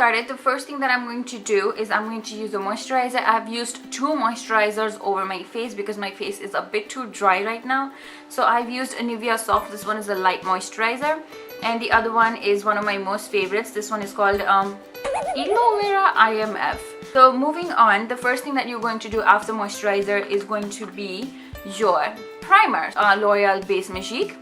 started, the first thing that I'm going to do is I'm going to use a moisturizer. I've used 2 moisturizers over my face because my face is a bit too dry right now. So I've used a Nivea Soft. This one is a light moisturizer, and the other one is one of my most favorites. This one is called Aloe Vera IMF. So moving on, the first thing that you're going to do after moisturizer is going to be your primer, L'Oreal Base Magique.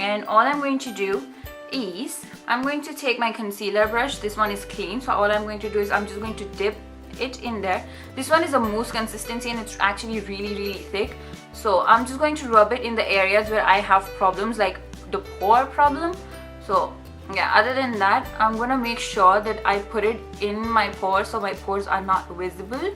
And all I'm going to do is I'm going to take my concealer brush. This one is clean, so all I'm going to do is I'm just going to dip it in there. This one is a mousse consistency and it's actually really thick, so I'm just going to rub it in the areas where I have problems, like the pore problem. So yeah, other than that, I'm gonna make sure that I put it in my pores so my pores are not visible.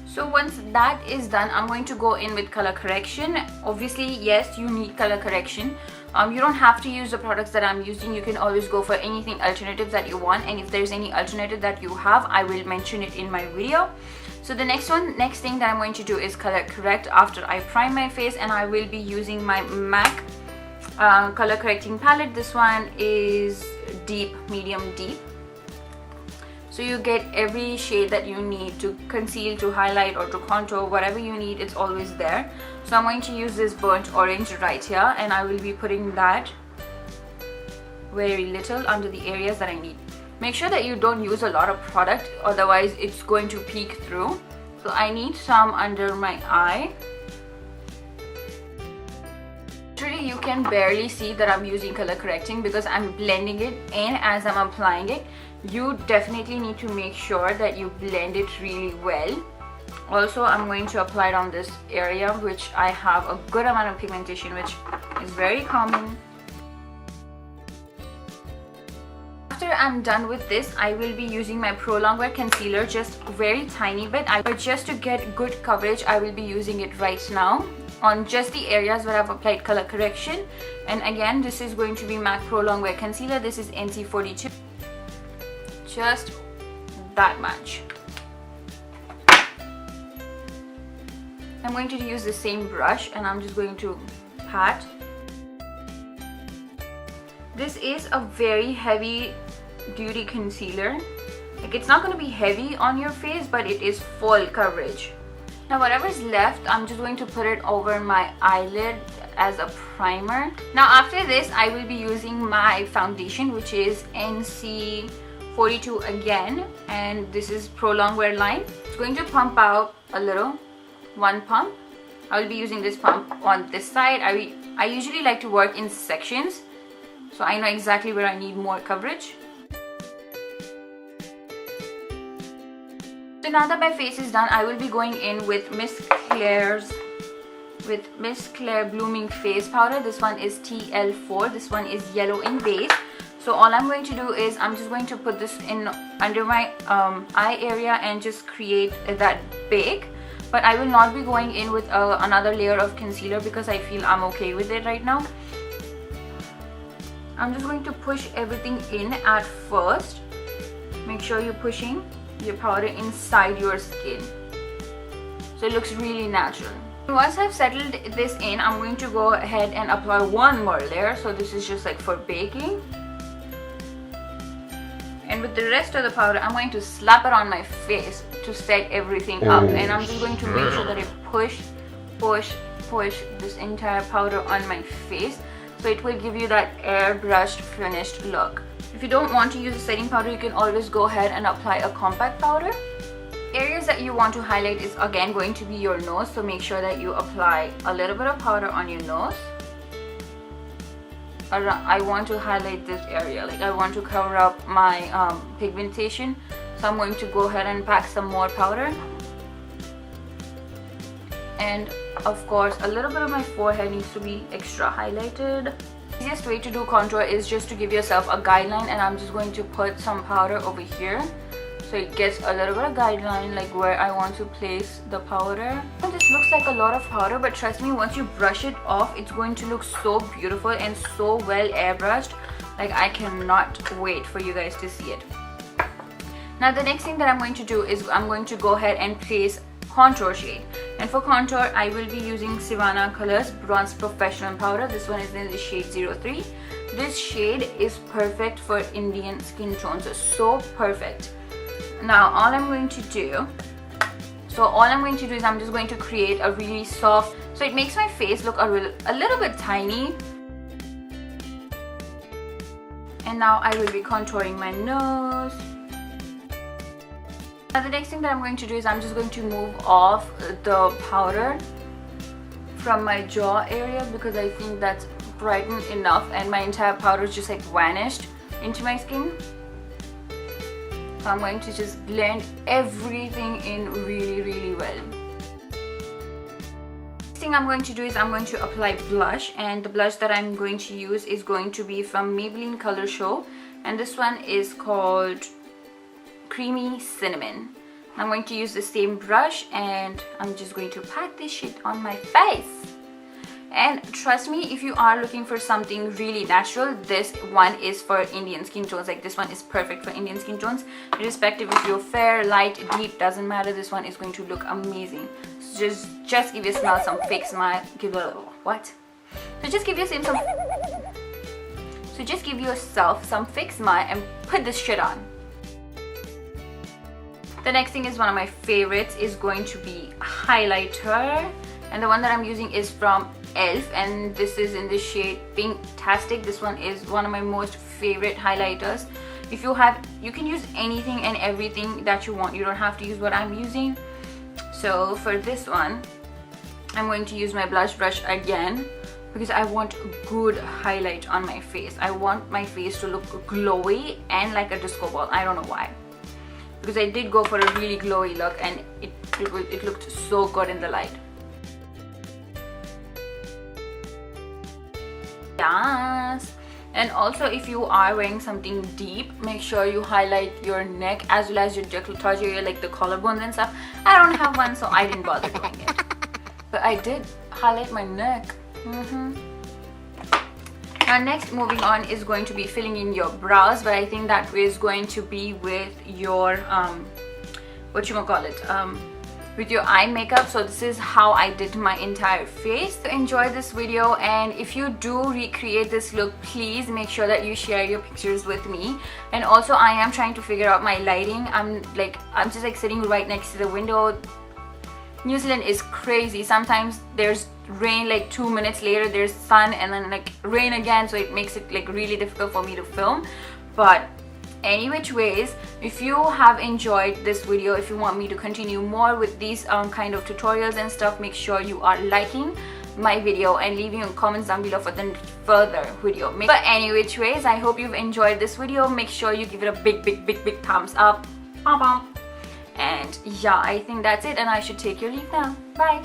So once that is done, I'm going to go in with color correction. Obviously, yes, you need color correction. You don't have to use the products that I'm using. You can always go for anything alternative that you want, and if there's any alternative that you have, I will mention it in my video. So the next thing that I'm going to do is color correct after I prime my face, and I will be using my MAC color correcting palette. This one is deep, medium deep. So you get every shade that you need to conceal, to highlight, or to contour. Whatever you need, it's always there. So I'm going to use this burnt orange right here, and I will be putting that very little under the areas that I need. Make sure that you don't use a lot of product, otherwise it's going to peek through. So I need some under my eye. Actually, you can barely see that I'm using color correcting because I'm blending it in as I'm applying it. You definitely need to make sure that you blend it really well. Also, I'm going to apply it on this area which I have a good amount of pigmentation, which is very common. After I'm done with this, I will be using my Pro Longwear concealer, just a very tiny bit. But just to get good coverage, I will be using it right now on just the areas where I've applied color correction. And again, this is going to be MAC Pro Longwear concealer. This is NC42. Just that much. I'm going to use the same brush and I'm just going to pat. This is a very heavy duty concealer. Like, it's not going to be heavy on your face, but it is full coverage. Now whatever's left, I'm just going to put it over my eyelid as a primer. Now after this, I will be using my foundation, which is NC42 again, and this is Pro Longwear line. It's going to pump out a little, one pump. I will be using this pump on this side. I usually like to work in sections, so I know exactly where I need more coverage. So now that my face is done, I will be going in with Miss Claire Blooming Face Powder. This one is TL4. This one is yellow in base. So all I'm going to do is I'm just going to put this in under my eye area and just create that bake. But I will not be going in with another layer of concealer because I feel I'm okay with it right now. I'm just going to push everything in at first. Make sure you're pushing your powder inside your skin so it looks really natural. Once I've settled this in, I'm going to go ahead and apply one more layer. So this is just like for baking. And with the rest of the powder, I'm going to slap it on my face to set everything up. And I'm just going to make sure that I push this entire powder on my face, so it will give you that airbrushed finished look. If you don't want to use a setting powder, you can always go ahead and apply a compact powder. Areas that you want to highlight is again going to be your nose, so make sure that you apply a little bit of powder on your nose. I want to highlight this area, like I want to cover up my pigmentation, so I'm going to go ahead and pack some more powder. And of course, a little bit of my forehead needs to be extra highlighted. The easiest way to do contour is just to give yourself a guideline, and I'm just going to put some powder over here so it gets a little bit of guideline, like where I want to place the powder. This looks like a lot of powder, but trust me, once you brush it off, it's going to look so beautiful and so well airbrushed. Like, I cannot wait for you guys to see it. Now the next thing that I'm going to do is I'm going to go ahead and place contour shade. And for contour, I will be using Savannah Colors Bronze Professional Powder. This one is in the shade 03. This shade is perfect for Indian skin tones. It's so perfect. Now all I'm going to do is I'm just going to create a really soft, so it makes my face look a little bit tiny. And now I will be contouring my nose. Now the next thing that I'm going to do is I'm just going to move off the powder from my jaw area, because I think that's brightened enough and my entire powder just like vanished into my skin. So I'm going to just blend everything in really well. Next thing I'm going to do is I'm going to apply blush, and the blush that I'm going to use is going to be from Maybelline Color Show, and this one is called Creamy Cinnamon. I'm going to use the same brush and I'm just going to pat this shit on my face. And trust me, if you are looking for something really natural, this one is for Indian skin tones. Like, this one is perfect for Indian skin tones, irrespective if you're fair, light, deep, doesn't matter. This one is going to look amazing. So just give yourself some fake smile. Just give yourself some fake smile and put this shit on. The next thing is one of my favorites, is going to be highlighter, and the one that I'm using is from Elf, and this is in the shade Pinktastic. This one is one of my most favorite highlighters. If you have, you can use anything and everything that you want. You don't have to use what I'm using. So for this one, I'm going to use my blush brush again, because I want a good highlight on my face. I want my face to look glowy and like a disco ball. I don't know why, because I did go for a really glowy look and it looked so good in the light. Yes. And also, if you are wearing something deep, make sure you highlight your neck as well as your décolletage area, like the collarbones and stuff. I don't have one, so I didn't bother doing it, but I did highlight my neck. Now next, moving on, is going to be filling in your brows, but I think that is going to be with your with your eye makeup. So this is how I did my entire face. So enjoy this video, and if you do recreate this look, please make sure that you share your pictures with me. And also, I am trying to figure out my lighting. I'm just like sitting right next to the window. New Zealand is crazy. Sometimes there's rain, like 2 minutes later there's sun, and then like rain again, so it makes it like really difficult for me to film. But any which ways, if you have enjoyed this video, if you want me to continue more with these kind of tutorials and stuff, make sure you are liking my video and leaving comments down below for the further video. But any which ways, I hope you've enjoyed this video. Make sure you give it a big thumbs up. And yeah, I think that's it, and I should take your leave now. Bye.